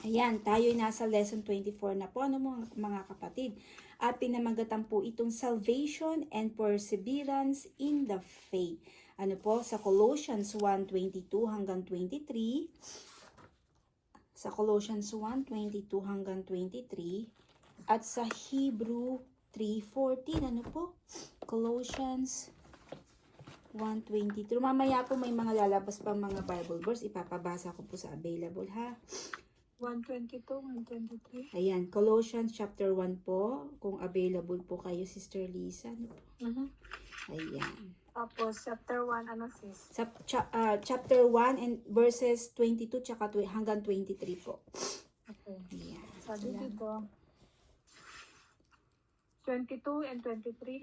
Ayan, tayo'y nasa lesson 24 na po, ano mga kapatid. At pinamagatan po itong salvation and perseverance in the faith. Ano po, sa Colossians 1:22 hanggang 23. Sa Colossians 1:22 hanggang 23. At sa Hebrew 3:14, ano po? Colossians 1:23. Mamaya po may mga lalabas pa mga Bible verse. Ipapabasa ko po sa available ha. 122, 123. Ayan, Colossians chapter 1 po. Kung available po kayo, Sister Lisa. Ano po? Ayan. Tapos, chapter 1, ano sis? Chapter 1 and verses 22 hanggang 23 po. Okay. Ayan. Sabi dito, 22 and 23.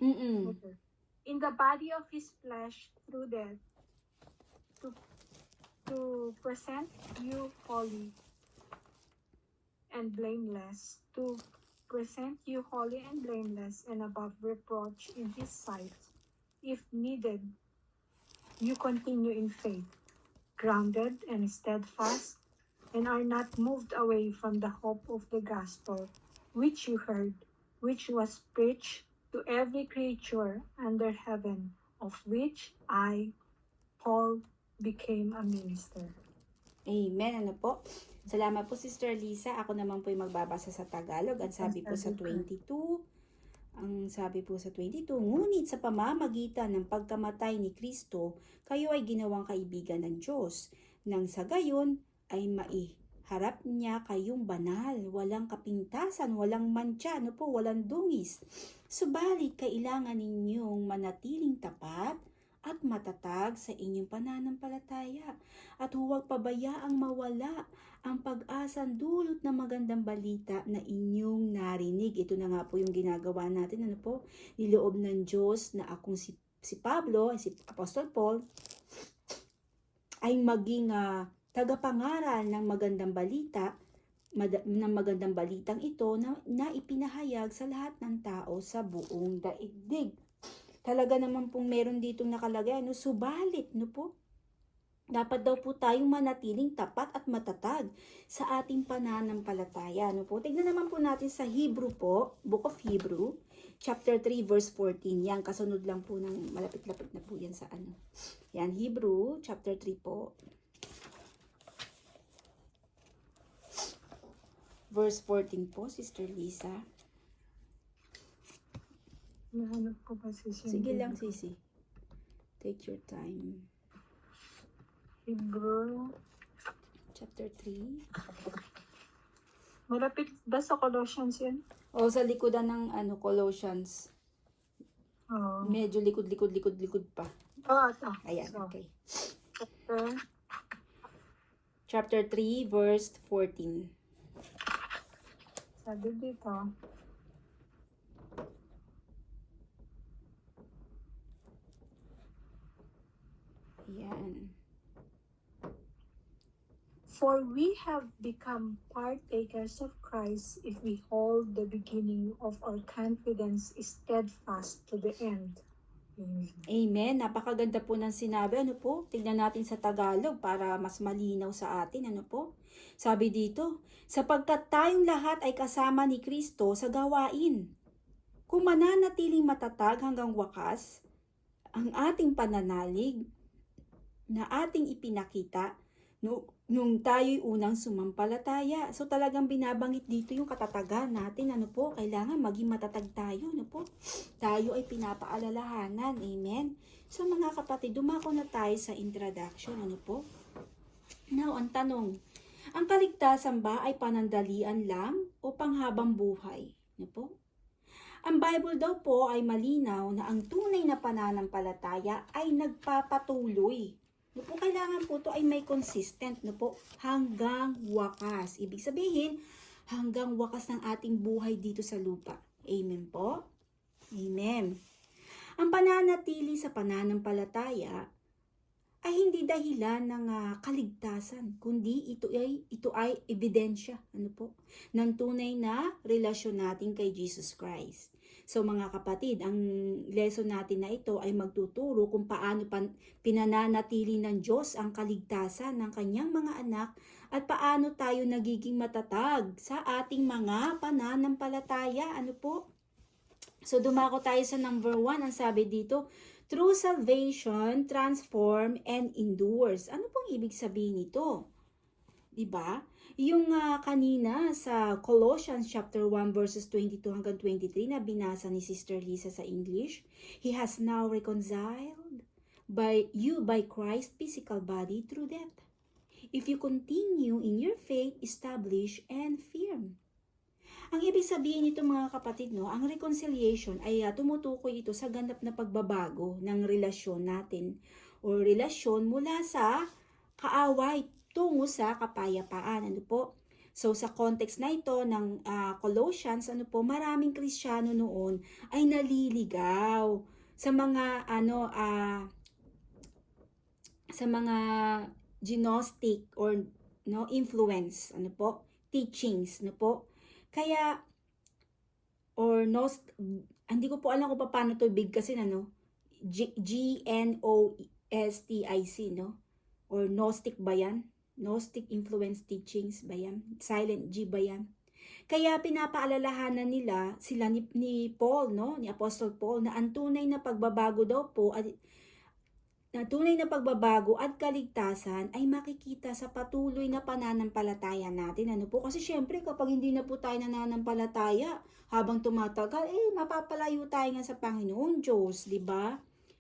Okay. In the body of his flesh through death, to present you holy and blameless, to present you holy and blameless and above reproach in his sight. If needed, you continue in faith, grounded and steadfast, and are not moved away from the hope of the gospel which you heard, which was preached to every creature under heaven, of which I, Paul, became a minister. Amen. Ano po? Salamat po, Sister Lisa. Ako naman po yung magbabasa sa Tagalog. Ang sabi po sa 22, ngunit sa pamamagitan ng pagkamatay ni Kristo, kayo ay ginawang kaibigan ng Diyos. Nang sa gayon ay maiharap niya kayong banal, walang kapintasan, walang mantsa, walang dungis. Subalit kailangan ninyong manatiling tapat at matatag sa inyong pananampalataya at huwag pabayaang mawala ang pag-asang dulot ng magandang balita na inyong narinig. Ito na nga po yung ginagawa natin, niloob ng Diyos na akong si Pablo, si Apostle Paul, ay maging tagapangaral ng magandang balita, ng magandang balitang ito na ipinahayag sa lahat ng tao sa buong daigdig. Talaga naman pong meron ditong nakalagay, subalit, dapat daw po tayong manatiling tapat at matatag sa ating pananampalataya. Tignan naman po natin sa Hebrew po, Book of Hebrew, chapter 3, verse 14. Yan, kasunod lang po ng malapit-lapit na po yan sa Yan, Hebrew, chapter 3 po. Verse 14 po, Sister Lisa. Nahanap ko ba sis? Sige lang, Sisi. Take your time. Hebrew. Chapter 3. Malapit ba sa Colossians yan? O, sa likodan ng Colossians. Oo. Medyo likod pa. Ito. Ayan, So, okay. chapter Chapter 3, verse 14. Sabi dito, Ayan. for we have become partakers of Christ if we hold the beginning of our confidence steadfast to the end. Amen. Amen. Napakaganda po ng sinabi. Tignan natin sa Tagalog para mas malinaw sa atin. Sabi dito, sapagkat tayong lahat ay kasama ni Kristo sa gawain. Kung mananatiling matatag hanggang wakas, ang ating pananalig na ating ipinakita nung tayo'y unang sumampalataya. So talagang binabanggit dito yung katatagan natin. Kailangan maging matatag tayo. Tayo ay pinapaalalahanan. Amen. So mga kapatid, dumako na tayo sa introduction. Now, ang tanong, ang kaligtasan ba ay panandalian lang o panghabang buhay? Ang Bible daw po ay malinaw na ang tunay na pananampalataya ay nagpapatuloy. Kailangan po ito ay may consistent, hanggang wakas. Ibig sabihin, hanggang wakas ng ating buhay dito sa lupa. Amen po? Amen. Ang pananatili sa pananampalataya ay hindi dahilan ng kaligtasan, kundi ito ay ebidensya, ng tunay na relasyon natin kay Jesus Christ. So mga kapatid, ang lesson natin na ito ay magtuturo kung paano pinananatili ng Diyos ang kaligtasan ng kanyang mga anak at paano tayo nagiging matatag sa ating mga pananampalataya. Ano po? So dumako tayo sa number 1. Ang sabi dito, true salvation, transform, and endures. Ano pong ibig sabihin nito? Diba? Yung kanina sa Colossians chapter 1 verses 22 hanggang 23 na binasa ni Sister Lisa sa English, He has now reconciled by Christ's physical body through death. If you continue in your faith, establish and firm. Ang ibig sabihin nito mga kapatid, no, ang reconciliation ay tumutukoy ito sa ganap na pagbabago ng relasyon natin o relasyon mula sa kaaway tungo sa kapayapaan. Ano po? So sa context na ito ng Colossians, ano po, maraming Kristiyano noon ay naliligaw sa mga sa mga gnostic or influence, ano po, teachings, ano po. Kaya or hindi ko po alam kung paano to bigkasin, GNOSTIC, no? Or Gnostic ba yan? Gnostic influence teachings ba yan? Silent G ba yan? Kaya pinapaalalahanan nila sila ni Paul, no? Ni Apostle Paul na ang tunay na pagbabago daw po at kaligtasan ay makikita sa patuloy na pananampalataya natin. Ano po? Kasi syempre kapag hindi na po tayo nananampalataya habang tumatagal, mapapalayo tayo nga sa Panginoon Diyos, di ba?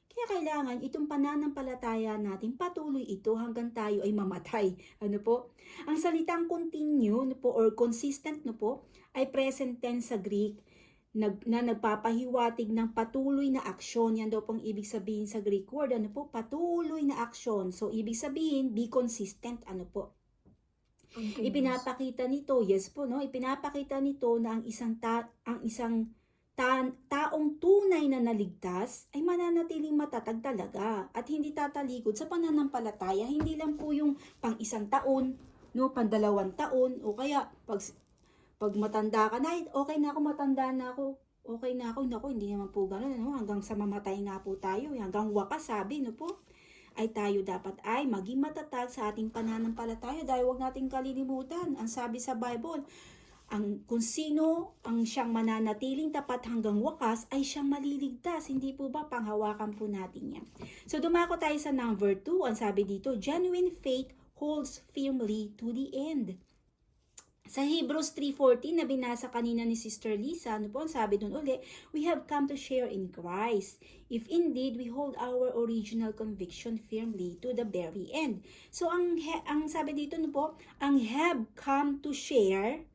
Kaya kailangan itong pananampalataya natin patuloy ito hanggang tayo ay mamatay. Ano po? Ang salitang continue, no po, or consistent, no po, ay present tense sa Greek na nagpapahiwatig ng patuloy na aksyon. Yan daw pong ibig sabihin sa Greek word. Ano po? Patuloy na aksyon. So, ibig sabihin, be consistent. Ano po? Ipinapakita nito, yes po, no? Ipinapakita nito na ang isang taong tunay na naligtas ay mananatiling matatag talaga at hindi tatalikod sa pananampalataya. Hindi lang po yung pang 1 taon, no, pang 2 taon, o kaya pag matanda ka na, okay na ako, matanda na ako, okay na ako, hindi naman po gano'n, no? Hanggang sa mamatay nga po tayo, hanggang wakas, sabi, no po, ay tayo dapat ay maging matatag sa ating pananampalataya dahil huwag nating kalilimutan, ang sabi sa Bible, kung sino ang siyang mananatiling tapat hanggang wakas ay siyang maliligtas. Hindi po ba? Panghawakan po natin yan. So dumako tayo sa number 2. Ang sabi dito, genuine faith holds firmly to the end. Sa Hebrews 3:14 na binasa kanina ni Sister Lisa, ano po ang sabi doon uli? We have come to share in Christ, if indeed we hold our original conviction firmly to the very end. So ang sabi dito, ano po, ang have come to share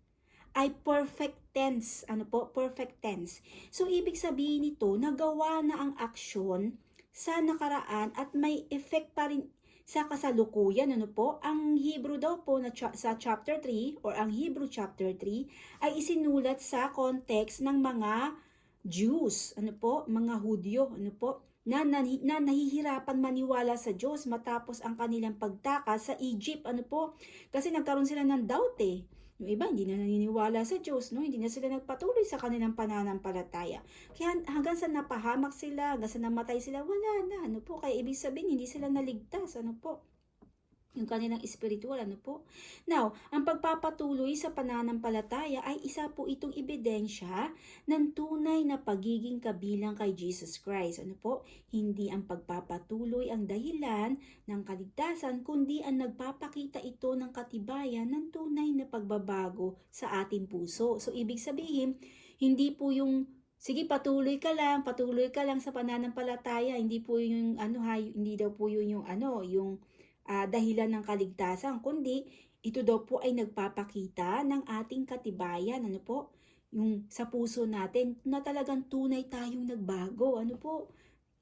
ay perfect tense. Ano po? Perfect tense. So, ibig sabihin nito, nagawa na ang aksyon sa nakaraan at may effect pa rin sa kasalukuyan. Ano po? Ang Hebrew daw po sa chapter 3 or ang Hebrew chapter 3 ay isinulat sa context ng mga Jews. Ano po? Mga Hudyo. Ano po? Na nahihirapan maniwala sa Diyos matapos ang kanilang pagtakas sa Egypt. Ano po? Kasi nagkaroon sila ng doubt Yung iba, hindi na naniniwala sa Diyos, no? Hindi na sila nagpatuloy sa kanilang pananampalataya. Kaya hanggang sa napahamak sila, hanggang sa namatay sila, wala na, ano po? Kaya ibig sabihin, hindi sila naligtas, ano po? Yung kanilang spiritual, ano po? Now, ang pagpapatuloy sa pananampalataya ay isa po itong ebidensya ng tunay na pagiging kabilang kay Jesus Christ. Ano po? Hindi ang pagpapatuloy ang dahilan ng kaligtasan, kundi ang nagpapakita ito ng katibayan ng tunay na pagbabago sa ating puso. So, ibig sabihin, hindi po yung sige, patuloy ka lang sa pananampalataya. Hindi po yung hindi daw po yun yung dahilan ng kaligtasan, kundi ito daw po ay nagpapakita ng ating katibayan, ano po, yung sa puso natin na talagang tunay tayong nagbago, ano po.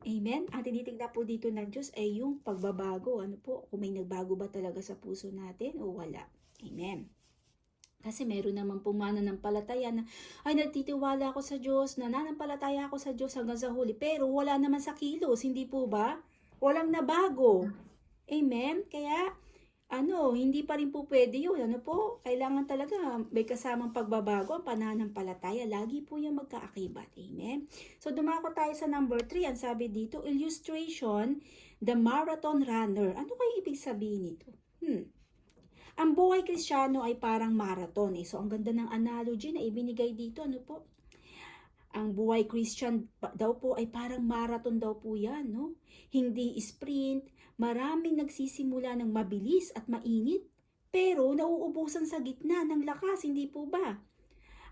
Amen? Ang tinitignan po dito ng Diyos ay yung pagbabago, ano po, kung may nagbago ba talaga sa puso natin o wala. Amen. Kasi meron naman pong mananampalataya na ay nagtitiwala ako sa Diyos, nananampalataya ako sa Diyos hanggang sa huli, pero wala naman sa kilos, hindi po ba? Walang nabago. Amen? Kaya, hindi pa rin po pwede yun. Kailangan talaga may kasamang pagbabago ang pananampalataya. Lagi po yung magkaakibat. Amen? So, dumako tayo sa number 3. Ang sabi dito, illustration, the marathon runner. Ano kayo ibig sabihin nito? Ang buhay Kristiyano ay parang marathon. So, ang ganda ng analogy na ibinigay dito. Ang buhay Christian daw po ay parang marathon daw po yan, no? Hindi sprint, maraming nagsisimula ng mabilis at mainit, pero nauubusan sa gitna ng lakas, hindi po ba?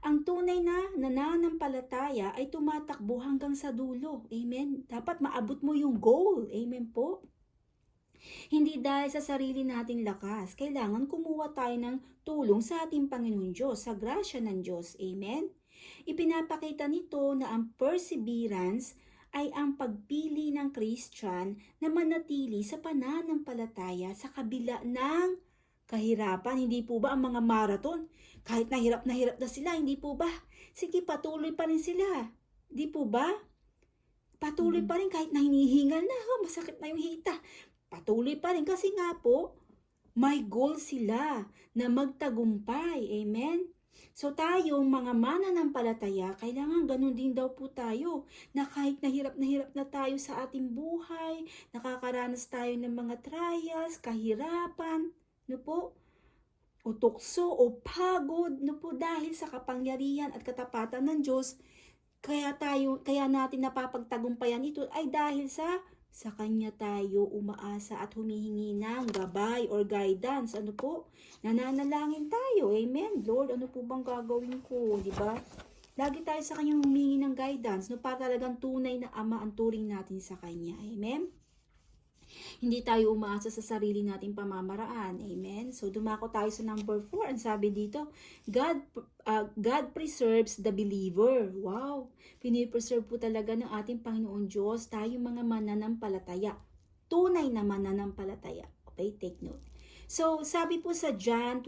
Ang tunay na nananampalataya ay tumatakbo hanggang sa dulo. Amen? Dapat maabot mo yung goal. Amen po? Hindi dahil sa sarili nating lakas. Kailangan kumuha tayo ng tulong sa ating Panginoon Diyos, sa grasya ng Diyos. Amen? Ipinapakita nito na ang perseverance ay ang pagpili ng Christian na manatili sa pananampalataya sa kabila ng kahirapan. Hindi po ba ang mga marathon? Kahit na hirap na sila, hindi po ba? Sige, patuloy pa rin sila. Hindi po ba? Patuloy pa rin kahit na hinihingal na, masakit na yung hita. Patuloy pa rin kasi nga po, may goal sila na magtagumpay. Amen? So tayong mga mananampalataya, kailangan ganun din daw po tayo na kahit na hirap na tayo sa ating buhay, nakakaranas tayo ng mga trials, kahirapan, o tukso o pagod, dahil sa kapangyarihan at katapatan ng Diyos, kaya natin napapagtagumpayan ito ay dahil sa Kanya tayo umaasa at humihingi ng gabay or guidance. Nananalangin tayo. Amen. Lord, ano po bang gagawin ko? Diba? Lagi tayo sa Kanyang humingi ng guidance. Para talagang tunay na Ama ang turing natin sa Kanya. Amen. Hindi tayo umaasa sa sarili nating pamamaraan. Amen. So, dumako tayo sa number 4. Ang sabi dito, God preserves the believer. Wow! Pinipreserve po talaga ng ating Panginoon Diyos tayong mga mananampalataya. Tunay na mananampalataya. Okay, take note. So, sabi po sa John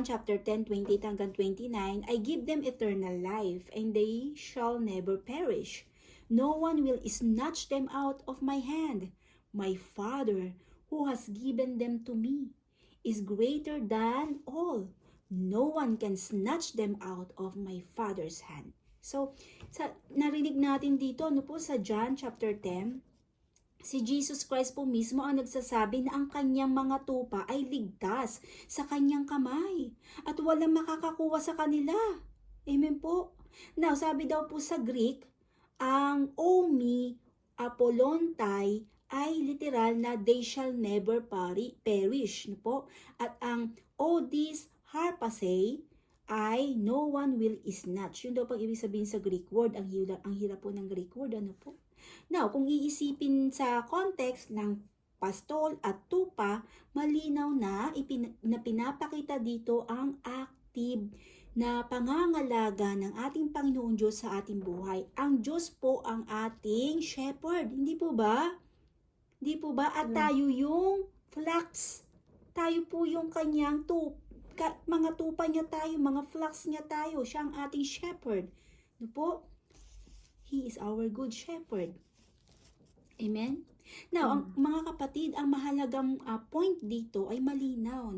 chapter 10, 28 hanggang 29, I give them eternal life, and they shall never perish. No one will snatch them out of my hand. My Father, who has given them to me, is greater than all. No one can snatch them out of my Father's hand. So, narinig natin dito, sa John chapter 10, si Jesus Christ po mismo ang nagsasabi na ang kanyang mga tupa ay ligtas sa kanyang kamay at walang makakakuha sa kanila. Amen po. Now, sabi daw po sa Greek, ang omi apolontai ay literal na they shall never perish. At ang odis harpasei ay no one will snatch. Yun daw pang ibig sabihin sa Greek word. Ang hirap po ng Greek word. Now, kung iisipin sa context ng pastol at tupa, malinaw na pinapakita dito ang active na pangangalaga ng ating Panginoon Diyos sa ating buhay. Ang Diyos po ang ating shepherd. Hindi po ba? Hindi po ba? At tayo yung flocks. Tayo po yung kanyang mga tupa niya tayo, mga flocks niya tayo. Siya ang ating shepherd. He is our good shepherd. Amen? Now, ang mga kapatid, ang mahalagang point dito ay malinaw.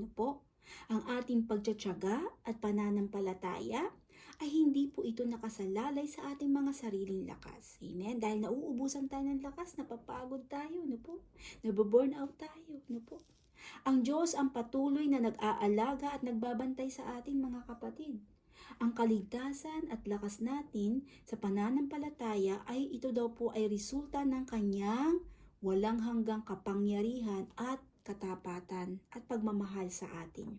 Ang ating pagtsatsaga at pananampalataya ay hindi po ito nakasalalay sa ating mga sariling lakas. Amen? Dahil nauubusan tayo ng lakas, napapagod tayo, nababurn out tayo, Ang Diyos ang patuloy na nag-aalaga at nagbabantay sa ating mga kapatid. Ang kaligtasan at lakas natin sa pananampalataya ay ito daw po ay resulta ng kanyang walang hanggang kapangyarihan at katapatan at pagmamahal sa atin.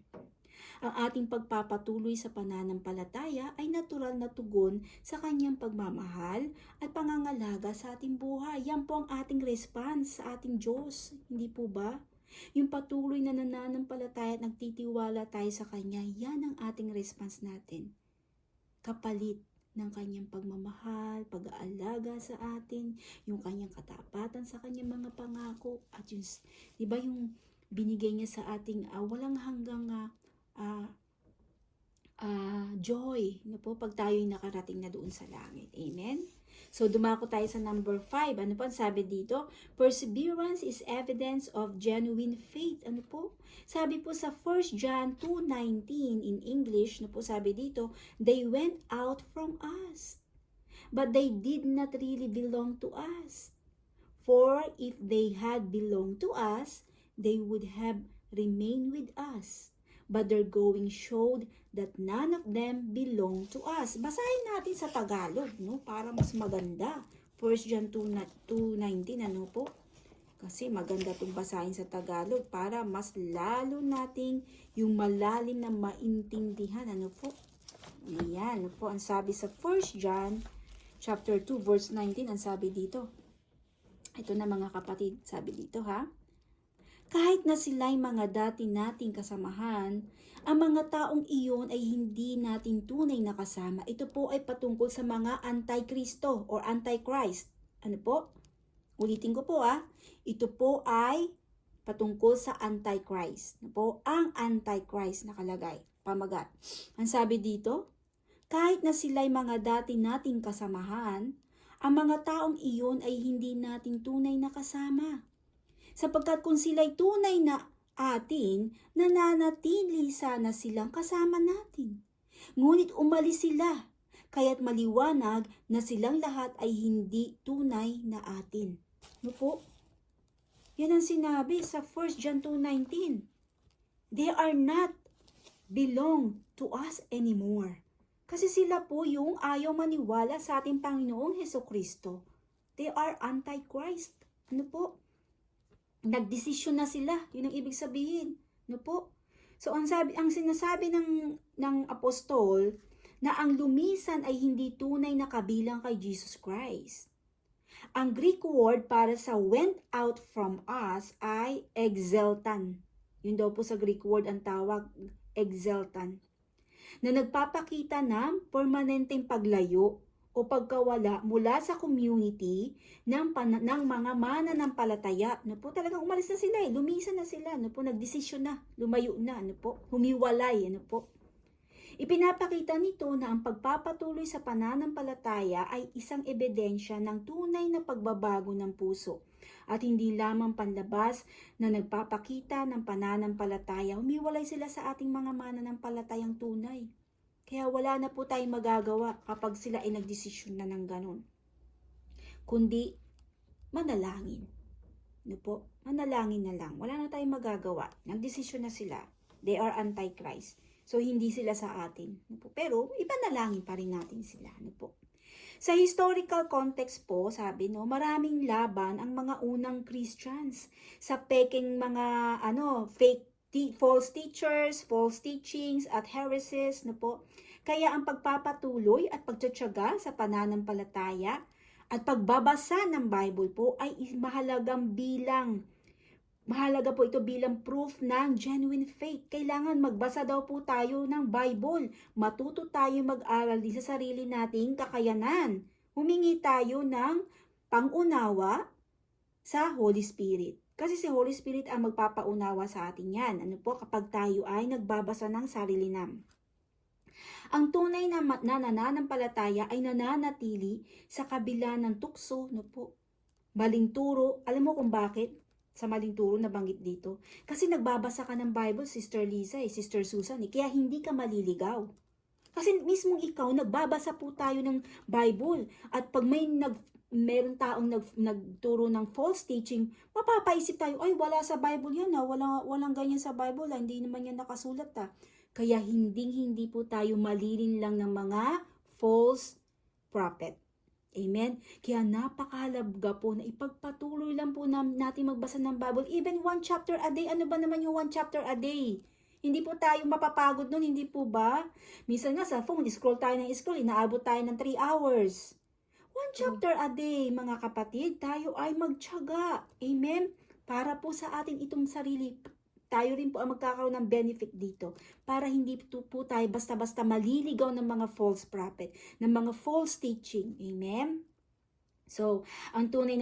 Ang ating pagpapatuloy sa pananampalataya ay natural na tugon sa kanyang pagmamahal at pangangalaga sa ating buhay. Yan po ang ating response sa ating Diyos. Hindi po ba? Yung patuloy na nananampalataya at nagtitiwala tayo sa Kanya, yan ang ating response natin. Kapalit ng Kanyang pagmamahal, pag-aalaga sa atin, yung Kanyang katapatan sa Kanyang mga pangako, at yung, yung binigay niya sa ating walang hanggang joy, ano po, pag tayo'y nakarating na doon sa langit. Amen? So, dumako tayo sa number 5. Ano po ang sabi dito? Perseverance is evidence of genuine faith. Ano po? Sabi po sa 1 John 2:19 in English, ano po sabi dito? They went out from us, but they did not really belong to us. For if they had belonged to us, they would have remained with us. But their going showed that none of them belong to us. Basahin natin sa Tagalog, no? Para mas maganda. 1 John 2:19, ano po? Kasi maganda itong basahin sa Tagalog para mas lalo nating yung malalim na maintindihan, ano po? Ayan, ano po ang sabi sa 1 John chapter 2 verse 19, ang sabi dito. Ito na mga kapatid, sabi dito ha. Kahit na sila'y mga dati nating kasamahan, ang mga taong iyon ay hindi natin tunay na kasama. Ito po ay patungkol sa mga anti-Kristo or anti-Christ. Ano po? Ulitin ko po Ito po ay patungkol sa anti-Christ. Ano po? Ang anti-Christ nakalagay. Pamagat. Ang sabi dito, kahit na sila'y mga dati nating kasamahan, ang mga taong iyon ay hindi natin tunay na kasama. Sapagkat kung sila'y tunay na atin, nananatili sana silang kasama natin. Ngunit umalis sila, kaya't maliwanag na silang lahat ay hindi tunay na atin. Ano po? Yan ang sinabi sa 1 John 2:19. They are not belong to us anymore. Kasi sila po yung ayaw maniwala sa ating Panginoong Hesukristo. They are anti-Christ. Ano po? Nagdesisyon na sila. Yun ang ibig sabihin. No po? So, ang sinasabi ng apostol na ang lumisan ay hindi tunay na kabilang kay Jesus Christ. Ang Greek word para sa went out from us ay exeltan. Yun daw po sa Greek word ang tawag, exeltan. Na nagpapakita ng permanenteng paglayo o pagkawala mula sa community ng mga mananampalataya. Ano po, talagang umalis na sila lumisan na sila, ano po, nagdesisyon na, lumayo na, ano po, humiwalay, ano po. Ipinapakita nito na ang pagpapatuloy sa pananampalataya ay isang ebidensya ng tunay na pagbabago ng puso at hindi lamang panlabas na nagpapakita ng pananampalataya. Humiwalay sila sa ating mga mananampalatayang tunay. Kaya wala na po tayong magagawa kapag sila ay nagdesisyon na ng ganun. Kundi manalangin. Ano po? Manalangin na lang. Wala na tayong magagawa. Nagdesisyon na sila. They are anti-Christ. So, hindi sila sa atin. Ano po? Pero, ipanalangin pa rin natin sila. Ano po? Sa historical context po, sabi maraming laban ang mga unang Christians sa peking mga false teachers, false teachings at heresies, po. Kaya ang pagpapatuloy at pagtitiyaga sa pananampalataya at pagbabasa ng Bible po ay mahalaga po ito bilang proof ng genuine faith. Kailangan magbasa daw po tayo ng Bible. Matuto tayo mag-aral din sa sarili nating kakayanan. Humingi tayo ng pangunawa sa Holy Spirit. Kasi si Holy Spirit ang magpapaunawa sa atin yan. Ano po? Kapag tayo ay nagbabasa ng sarili nam. Ang tunay na nananampalataya ay nananatili sa kabila ng tukso, po. Maling turo. Alam mo kung bakit? Sa maling turo nabanggit dito. Kasi nagbabasa ka ng Bible, Sister Lisa, Sister Susan, kaya hindi ka maliligaw. Kasi mismong ikaw, nagbabasa po tayo ng Bible. At pag meron taong nagturo ng false teaching, mapapaisip tayo, ay wala sa Bible yan walang ganyan sa Bible, hindi naman yan nakasulat Kaya hindi po tayo malilin lang ng mga false prophet. Amen? Kaya napakahalaga po na ipagpatuloy lang po natin magbasa ng Bible, even 1 chapter a day. Ano ba naman yung 1 chapter a day? Hindi po tayo mapapagod nun, hindi po ba? Minsan nga sa phone, scroll tayo ng scroll, inaabot tayo ng 3 hours. 1 chapter a day, mga kapatid, tayo ay magtiyaga. Amen? Para po sa atin itong sarili, tayo rin po ang magkakaroon ng benefit dito. Para hindi po tayo basta-basta maliligaw ng mga false prophet, ng mga false teaching. Amen? So, ang tunay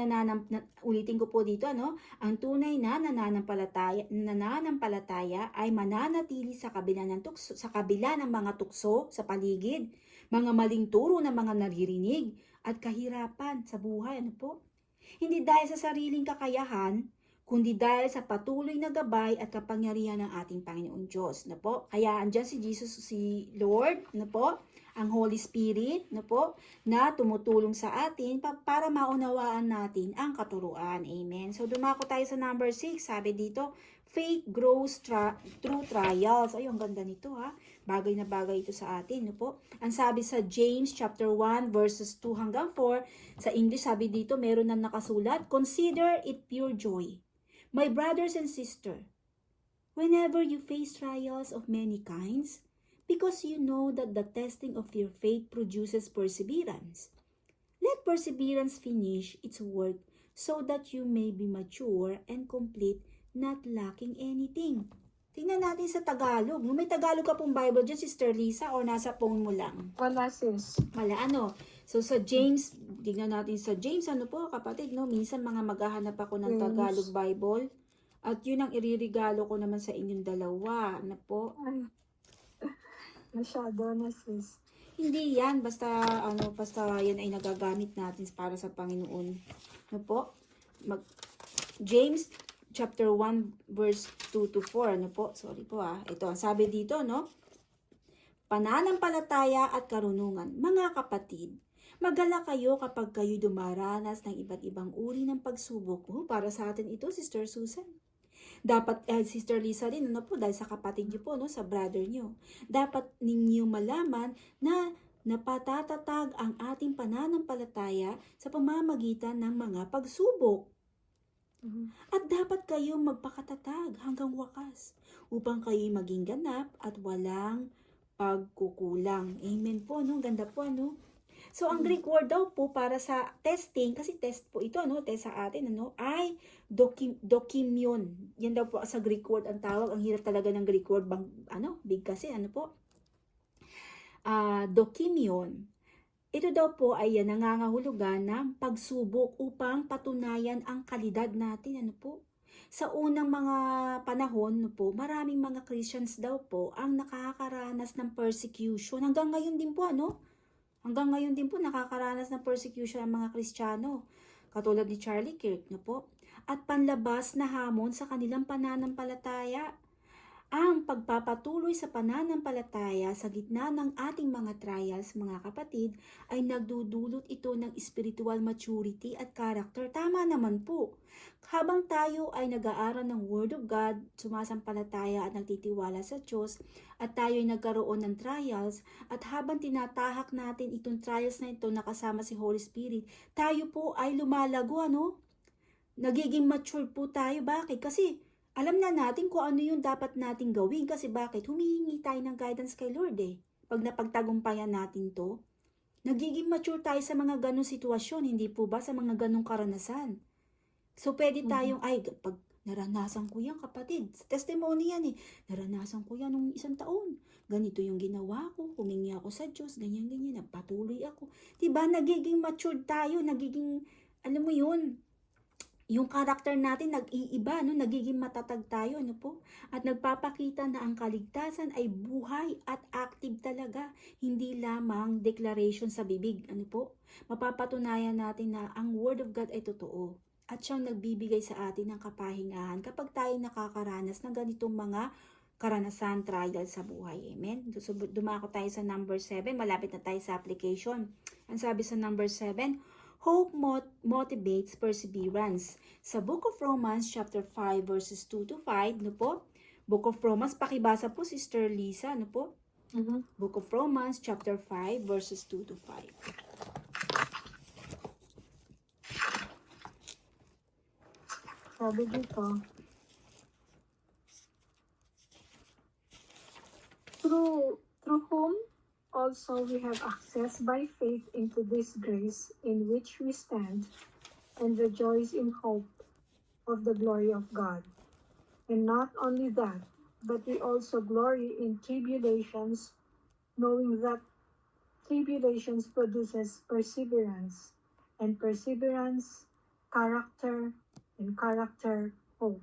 ulitin ko po dito, ang tunay na nananampalataya ay mananatili sa kabila ng mga tukso sa paligid, mga maling turo ng mga naririnig, at kahirapan sa buhay, Hindi dahil sa sariling kakayahan, kundi dahil sa patuloy na gabay at kapangyarihan ng ating Panginoon Diyos, Kaya andyan si Jesus, si Lord, ang Holy Spirit, na tumutulong sa atin para maunawaan natin ang katuruan. Amen. So, dumako tayo sa number 6. Sabi dito, faith grows through trials. Ay, ang ganda nito, Bagay na bagay ito sa atin, Ang sabi sa James chapter 1 verses 2 hanggang 4, sa English sabi dito, meron na nakasulat, consider it pure joy, my brothers and sisters, whenever you face trials of many kinds, because you know that the testing of your faith produces perseverance. Let perseverance finish its work so that you may be mature and complete, not lacking anything. Tingnan natin sa Tagalog. May Tagalog ka pong Bible dyan, Sister Lisa, or nasa phone mo lang? Wala, sis. Wala, So sa James, tingnan natin sa James, kapatid, Minsan mga maghahanap ako ng Tagalog Bible. At yun ang iririgalo ko naman sa inyong dalawa, Ay, masyado na, sis. Hindi yan, basta yan ay nagagamit natin para sa Panginoon. James chapter 1 verse 2 to 4, Sorry po, Ito, sabi dito, Pananampalataya at karunungan. Mga kapatid, magala kayo kapag kayo dumaranas ng iba't ibang uri ng pagsubok. Para sa atin ito, Sister Susan. Dapat, Sister Lisa rin, dahil sa kapatid niyo po, sa brother niyo. Dapat ninyo malaman na napatatatag ang ating pananampalataya sa pamamagitan ng mga pagsubok. At dapat kayong magpakatatag hanggang wakas upang kayo maging ganap at walang pagkukulang. Amen po, Ganda po, So, ang Greek word daw po para sa testing, kasi test po ito, test sa atin, ay dokimion. Yan daw po sa Greek word ang tawag. Ang hirap talaga ng Greek word, big kasi, dokimion. Ito daw po ay nangangahulugan ng pagsubok upang patunayan ang kalidad natin, Sa unang mga panahon, maraming mga Christians daw po ang nakakaranas ng persecution. Hanggang ngayon din po, Hanggang ngayon din po nakakaranas ng persecution ang mga Kristiyano, katulad ni Charlie Kirk, at panlabas na hamon sa kanilang pananampalataya. Ang pagpapatuloy sa pananampalataya sa gitna ng ating mga trials, mga kapatid, ay nagdudulot ito ng spiritual maturity at character. Tama naman po. Habang tayo ay nag-aaral ng Word of God, sumasampalataya at nagtitiwala sa Diyos, at tayo ay nagkaroon ng trials, at habang tinatahak natin itong trials na ito nakasama si Holy Spirit, tayo po ay lumalago, Nagiging mature po tayo. Bakit? Kasi alam na natin kung ano yung dapat nating gawin. Kasi bakit? Humihingi tayo ng guidance kay Lord Pag napagtagumpayan natin to, nagiging mature tayo sa mga ganong sitwasyon, hindi po ba? Sa mga ganong karanasan. So, pwede tayong, pag naranasan ko yan, kapatid. Sa testimony yan naranasan ko yan nung 1 taon. Ganito yung ginawa ko, humingi ako sa Diyos, ganyan, nagpatuloy ako. Diba? Nagiging mature tayo, nagiging, alam mo yun, yung karakter natin nag-iiba, nagiging matatag tayo, At nagpapakita na ang kaligtasan ay buhay at active talaga, hindi lamang declaration sa bibig, Mapapatunayan natin na ang Word of God ay totoo at siyang nagbibigay sa atin ng kapahingahan kapag tayo nakakaranas ng ganitong mga karanasan, trial sa buhay. Amen? So, dumako tayo sa number 7, malapit na tayo sa application. Ang sabi sa number 7, hope motivates perseverance. Sa Book of Romans, chapter 5, verses 2 to 5, Book of Romans, pakibasa po, Sister Lisa, Book of Romans, chapter 5, verses 2 to 5. Sabi dito, through whom also we have access by faith into this grace in which we stand and rejoice in hope of the glory of God. And not only that, but we also glory in tribulations, knowing that tribulations produces perseverance, and perseverance, character, and character, hope.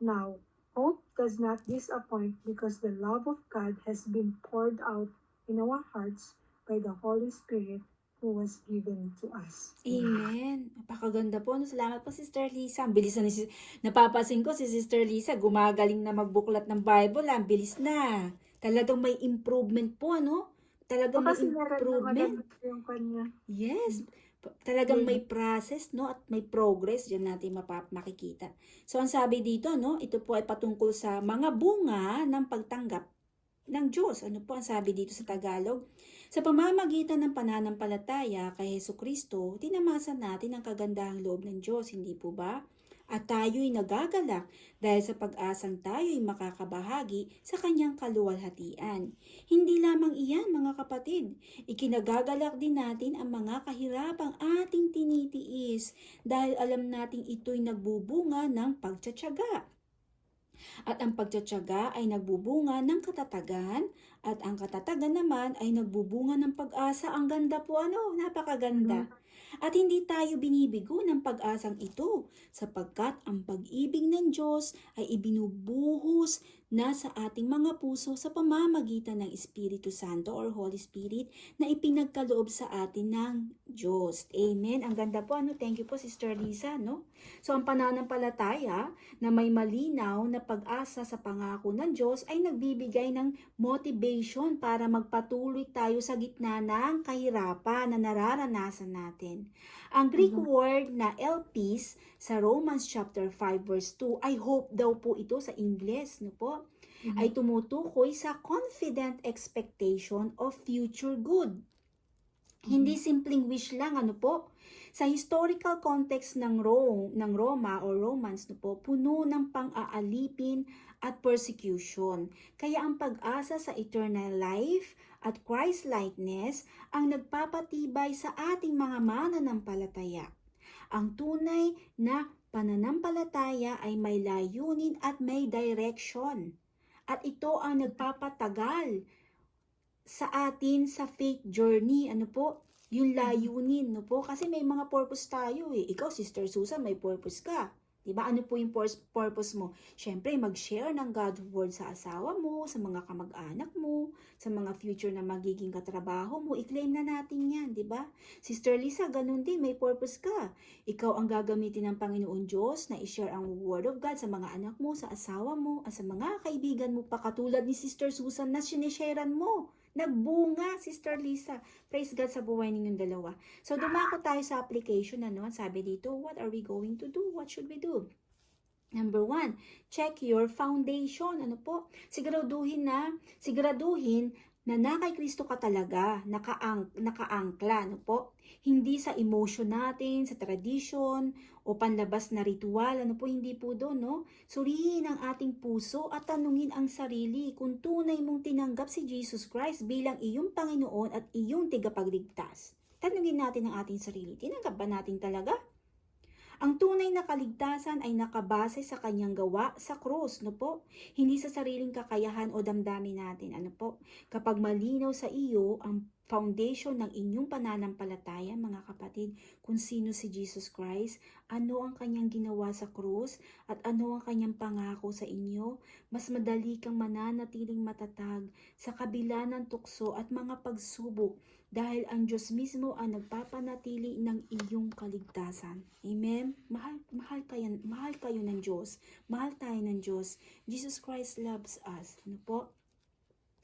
Now, hope does not disappoint because the love of God has been poured out in our hearts by the Holy Spirit who was given to us. Amen. Napakaganda po. No? Salamat po, Sister Lisa. Ang bilis na napapansin ko si Sister Lisa, gumagaling na magbuklat ng Bible. Ang bilis na. Talagang may improvement po, ano? Talagang may Kasi meron na improvement. maganda yung kanya. Yes. Talagang may process, no? At may progress. Diyan natin makikita. So, ang sabi dito, no? Ito po ay patungkol sa mga bunga ng pagtanggap ng Diyos. Ano po ang sabi dito sa Tagalog? Sa pamamagitan ng pananampalataya kay Hesukristo, tinamasan natin ang kagandahang loob ng Diyos, hindi po ba? At tayo'y nagagalak dahil sa pag-asang tayo'y makakabahagi sa kanyang kaluwalhatian. Hindi lamang iyan, mga kapatid. Ikinagagalak din natin ang mga kahirapang ating tinitiis dahil alam nating ito'y nagbubunga ng pagtsatsaga. At ang pagtsatsaga ay nagbubunga ng katatagan at ang katatagan naman ay nagbubunga ng pag-asa. Ang ganda po, ano? Napakaganda. At hindi tayo binibigo ng pag-asang ito sapagkat ang pag-ibig ng Diyos ay ibinubuhos na sa ating mga puso sa pamamagitan ng Espiritu Santo or Holy Spirit na ipinagkaloob sa atin ng Diyos. Amen. Ang ganda po, ano? Thank you po, Sister Lisa, no? So, ang pananampalataya na may malinaw na pag-asa sa pangako ng Diyos ay nagbibigay ng motivation para magpatuloy tayo sa gitna ng kahirapan na nararanasan natin. Ang Greek word na elpis sa Romans chapter 5 verse 2 ay hope daw po ito sa Ingles, no po? Ay tumutukoy sa confident expectation of future good. Hindi simpleng wish lang, ano po? Sa historical context ng Roma o Romans, no po, puno ng pang-aalipin at persecution. Kaya ang pag-asa sa eternal life at Christ-likeness ang nagpapatibay sa ating mga mananampalataya. Ang tunay na pananampalataya ay may layunin at may direction. At ito ang nagpapatagal sa atin sa faith journey. Ano po? Yung layunin, no po? Kasi may mga purpose tayo eh. Ikaw, Sister Susan, may purpose ka. Diba? Ano po yung purpose mo? Siyempre, mag-share ng God's word sa asawa mo, sa mga kamag-anak mo, sa mga future na magiging katrabaho mo. I-claim na natin yan, diba? Sister Lisa, ganun din, may purpose ka. Ikaw ang gagamitin ng Panginoon Diyos na i-share ang word of God sa mga anak mo, sa asawa mo, at sa mga kaibigan mo pa, katulad ni Sister Susan na sinisharean mo. Nagbunga, Sister Lisa. Praise God sa buhay ninyong dalawa. So, dumako tayo sa application, ano? Sabi dito, what are we going to do? What should we do? Number 1, check your foundation. Ano po? Siguraduhin na kay Kristo ka talaga, nakaangkla, no po? Hindi sa emotion natin, sa tradition, o panlabas na ritual, ano po, hindi po doon, no? Surihin ang ating puso at tanungin ang sarili kung tunay mong tinanggap si Jesus Christ bilang iyong Panginoon at iyong tigapagligtas. Tanungin natin ang ating sarili, tinanggap ba natin talaga? Ang tunay na kaligtasan ay nakabase sa kanyang gawa sa krus, no po? Hindi sa sariling kakayahan o damdamin natin, ano po? Kapag malinaw sa iyo ang foundation ng inyong pananampalataya, mga kapatid, kung sino si Jesus Christ, ano ang kanyang ginawa sa krus, at ano ang kanyang pangako sa inyo, mas madali kang mananatiling matatag sa kabila ng tukso at mga pagsubok dahil ang Diyos mismo ang nagpapanatili ng iyong kaligtasan. Amen? Mahal kayo ng Diyos. Mahal tayo ng Diyos. Jesus Christ loves us. Ano po?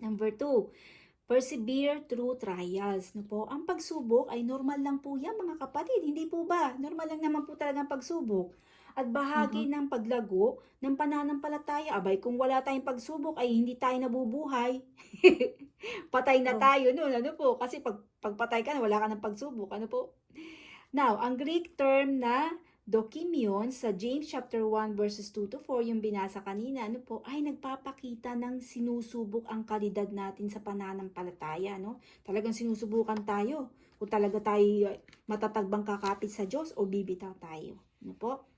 Number 2, persevere through trials. No po? Ang pagsubok ay normal lang po yan, mga kapatid. Hindi po ba? Normal lang naman po talaga ang pagsubok. At bahagi ng paglago ng pananampalataya. Abay, kung wala tayong pagsubok ay hindi tayo nabubuhay. Patay na tayo noon. Ano po? Kasi pagpatay ka na, wala ka ng pagsubok. Ano po? Now, ang Greek term na dokimion sa James chapter 1 verses 2 to 4, yung binasa kanina, ano po, ay nagpapakita ng sinusubok ang kalidad natin sa pananampalataya, no? Talagang sinusubukan tayo kung talaga tayo matatagbang kakapit sa Diyos o bibitaw tayo. Ano po?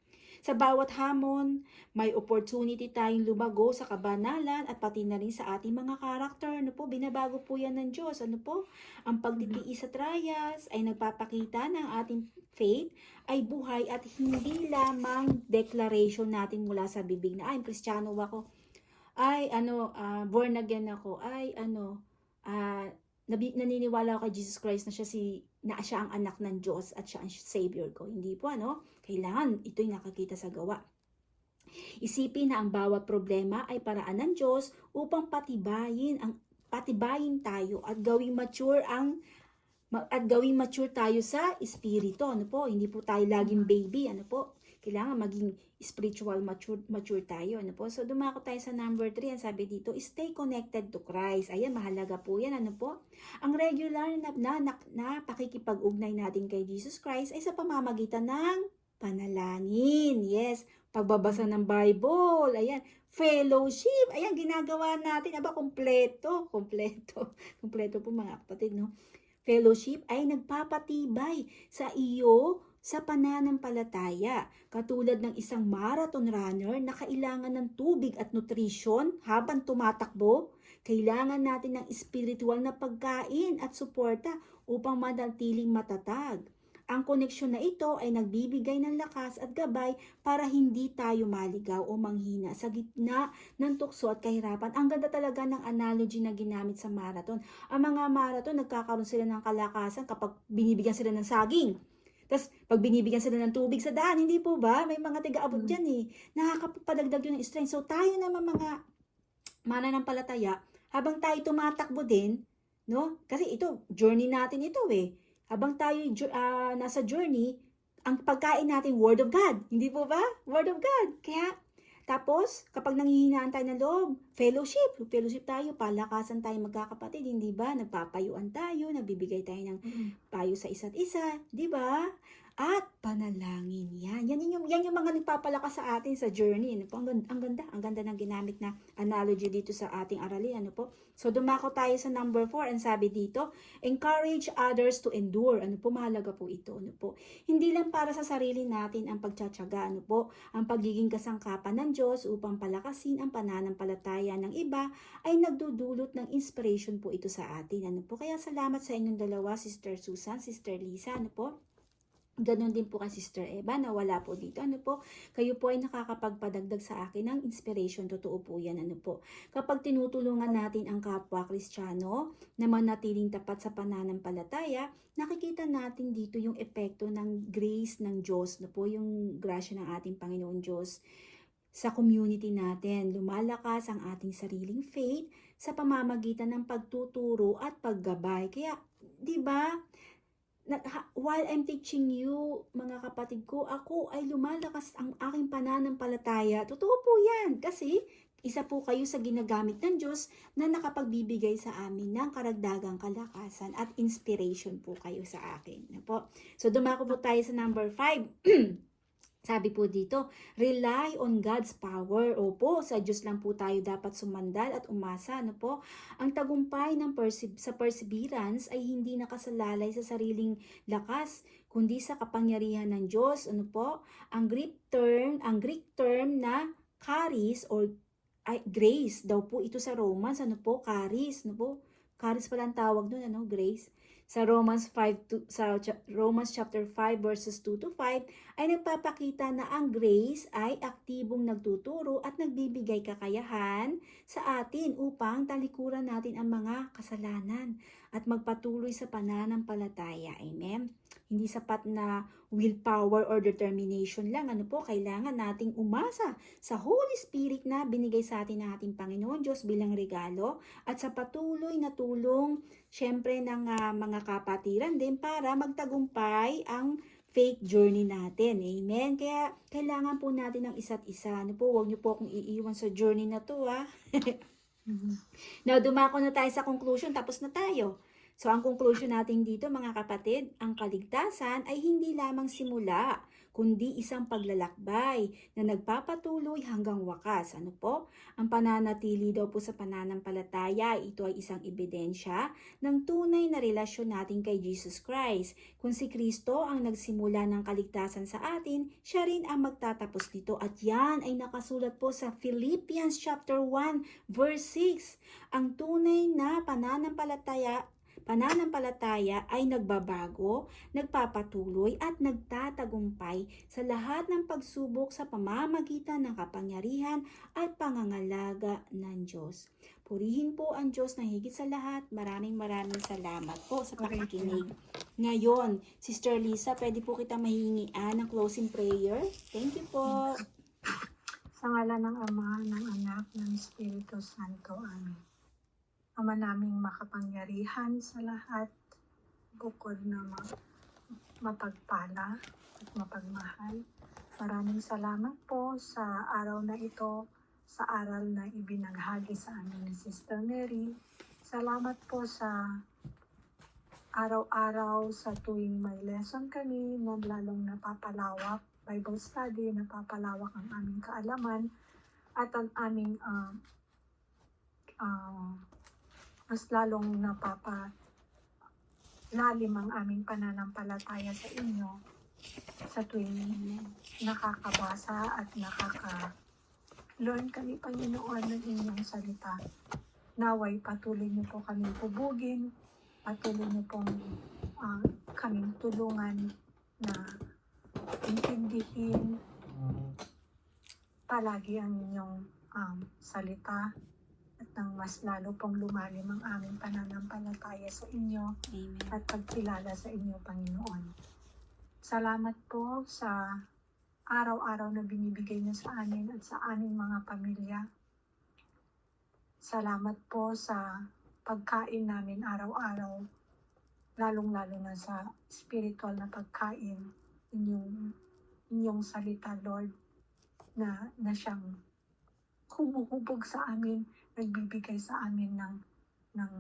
Sa bawat hamon, may opportunity tayong lumago sa kabanalan at pati na rin sa ating mga karakter. Ano po, binabago po yan ng Diyos. Ano po, ang pagtitiis sa trials ay nagpapakita ng ating faith ay buhay at hindi lamang declaration natin mula sa bibig na, ay, Kristiyano ako, ay, born again ako, ay, naniniwala ako kay Jesus Christ na siya ang anak ng Diyos at siya ang Savior ko. Hindi po, kailangan ito'y nakakita sa gawa. Isipin na ang bawat problema ay paraan ng Diyos upang patibayin tayo at gawing mature tayo sa espiritu. Ano po? Hindi po tayo laging baby. Ano po? Kailangan maging spiritual mature tayo. Ano po? So, dumako tayo sa number 3. Ang sabi dito, stay connected to Christ. Ayan, mahalaga po yan. Ano po? Ang regular na pakikipag-ugnay natin kay Jesus Christ ay sa pamamagitan ng panalangin. Yes, pagbabasa ng Bible. Ayan, fellowship. Ayan, ginagawa natin. Aba, kompleto po mga kapatid, no? Fellowship ay nagpapatibay sa iyo sa pananampalataya. Katulad ng isang marathon runner na kailangan ng tubig at nutrition habang tumatakbo, kailangan natin ng espiritual na pagkain at suporta upang manatiling matatag. Ang koneksyon na ito ay nagbibigay ng lakas at gabay para hindi tayo maligaw o manghina sa gitna ng tukso at kahirapan. Ang ganda talaga ng analogy na ginamit sa marathon. Ang mga marathon, nagkakaroon sila ng kalakasan kapag binibigyan sila ng saging. Tapos, pag binibigyan sila ng tubig sa daan, hindi po ba? May mga tiga-abot dyan eh. Nakakapadagdag yun ng strength. So, tayo naman mga mananampalataya, habang tayo tumatakbo din, no? Kasi ito, journey natin ito eh. Habang tayo nasa journey, ang pagkain natin, Word of God. Hindi po ba? Word of God. Kaya, tapos, kapag nanghihinaan tayo ng loob, fellowship tayo, palakasan tayo magkakapatid, hindi ba? Nagpapayuan tayo, nagbibigay tayo ng payo sa isa't isa, di ba? At panalangin yan. Yan yung mga nagpapalakas sa atin sa journey. Ano po? Ang ganda ng ginamit na analogy dito sa ating aralin. Ano po? So, dumako tayo sa number 4. Ang sabi dito, encourage others to endure. Ano po? Mahalaga po ito. Ano po? Hindi lang para sa sarili natin ang pagtsatsaga. Ano po? Ang pagiging kasangkapan ng Diyos upang palakasin ang pananampalataya ng iba ay nagdudulot ng inspiration po ito sa atin. Ano po? Kaya salamat sa inyong dalawa, Sister Susan, Sister Lisa. Ano po? Ganon din po kay Sister Eva na wala po dito. Ano po? Kayo po ay nakakapagpadagdag sa akin ng inspiration. Totoo po yan. Ano po? Kapag tinutulungan natin ang kapwa Kristiyano na manatiling tapat sa pananampalataya, nakikita natin dito yung epekto ng grace ng Diyos. Ano po? Yung grasya ng ating Panginoon Diyos sa community natin. Lumalakas ang ating sariling faith sa pamamagitan ng pagtuturo at paggabay. Kaya, di ba? While I'm teaching you, mga kapatid ko, ako ay lumalakas ang aking pananampalataya. Totoo po yan. Kasi, isa po kayo sa ginagamit ng Diyos na nakapagbibigay sa amin ng karagdagang kalakasan at inspiration po kayo sa akin. So, dumako po tayo sa number 5. Sabi po dito, rely on God's power. Opo, sa Diyos lang po tayo dapat sumandal at umasa. Ano po? Ang tagumpay sa perseverance ay hindi nakasalalay sa sariling lakas, kundi sa kapangyarihan ng Diyos. Ano po? Ang Greek term na charis or grace daw po ito sa Romans. Ano po? Charis. Ano po? Charis pala ang tawag doon, grace. Sa Romans chapter 5 verses 2 to 5 ay nagpapakita na ang grace ay aktibong nagtuturo at nagbibigay kakayahan sa atin upang talikuran natin ang mga kasalanan at magpatuloy sa pananampalataya. Amen. Hindi sapat na willpower or determination lang. Ano po? Kailangan nating umasa sa Holy Spirit na binigay sa atin ng ating Panginoon Diyos bilang regalo at sa patuloy na tulong syempre ng mga kapatiran din para magtagumpay ang faith journey natin. Amen? Kaya kailangan po natin ng isa't isa. Ano po? Huwag niyo po akong iiwan sa journey na to. Now, dumako na tayo sa conclusion. Tapos na tayo. So ang conclusion natin dito mga kapatid, ang kaligtasan ay hindi lamang simula, kundi isang paglalakbay na nagpapatuloy hanggang wakas. Ano po? Ang pananatili daw po sa pananampalataya, ito ay isang ebidensya ng tunay na relasyon natin kay Jesus Christ. Kung si Kristo ang nagsimula ng kaligtasan sa atin, siya rin ang magtatapos nito. At yan ay nakasulat po sa Philippians chapter 1 verse 6. Ang tunay na pananampalataya ay nagbabago, nagpapatuloy at nagtatagumpay sa lahat ng pagsubok sa pamamagitan ng kapangyarihan at pangangalaga ng Diyos. Purihin po ang Diyos na higit sa lahat. Maraming salamat po sa pakikinig. Ngayon, Sister Lisa, pwede po kita mahingian ng closing prayer? Thank you po. Sa ngalan ng Ama, ng Anak, ng Espiritu Santo. Amen. Ama naming makapangyarihan sa lahat, bukod na mapagpala at mapagmahal. Maraming salamat po sa araw na ito, sa aral na ibinaghagi sa amin ni Sister Mary. Salamat po sa araw-araw sa tuwing may lesson kami na lalong napapalawak, Bible study, napapalawak ang aming kaalaman at ang aming mas lalong napapalalim ang aming pananampalataya sa inyo sa tuwing nakakabasa at nakaka-learn kami, Panginoon, ng inyong salita. Naway patuloy niyo po kami pubugin, patuloy niyo pong kaming tulungan na intindihin palagi ang inyong salita at nang mas lalo pong lumalim ang aming pananampalataya sa inyo. Amen. At pagkilala sa inyo, Panginoon. Salamat po sa araw-araw na binibigay niyo sa amin at sa aming mga pamilya. Salamat po sa pagkain namin araw-araw, lalong-lalo na sa spiritual na pagkain, inyong salita, Lord, na siyang humuhubog sa amin, nagbibigay sa amin ng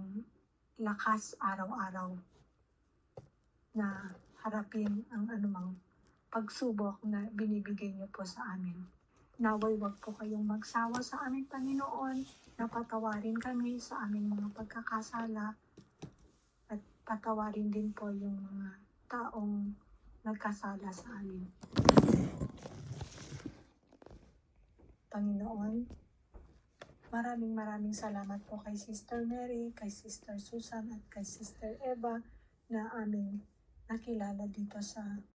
lakas araw-araw na harapin ang anumang pagsubok na binibigay niyo po sa amin. Naway wag po kayong magsawa sa aming Panginoon, na patawarin kami sa aming mga pagkakasala at patawarin din po yung mga taong nagkasala sa amin. Panginoon, maraming salamat po kay Sister Mary, kay Sister Susan at kay Sister Eva na aming nakilala dito sa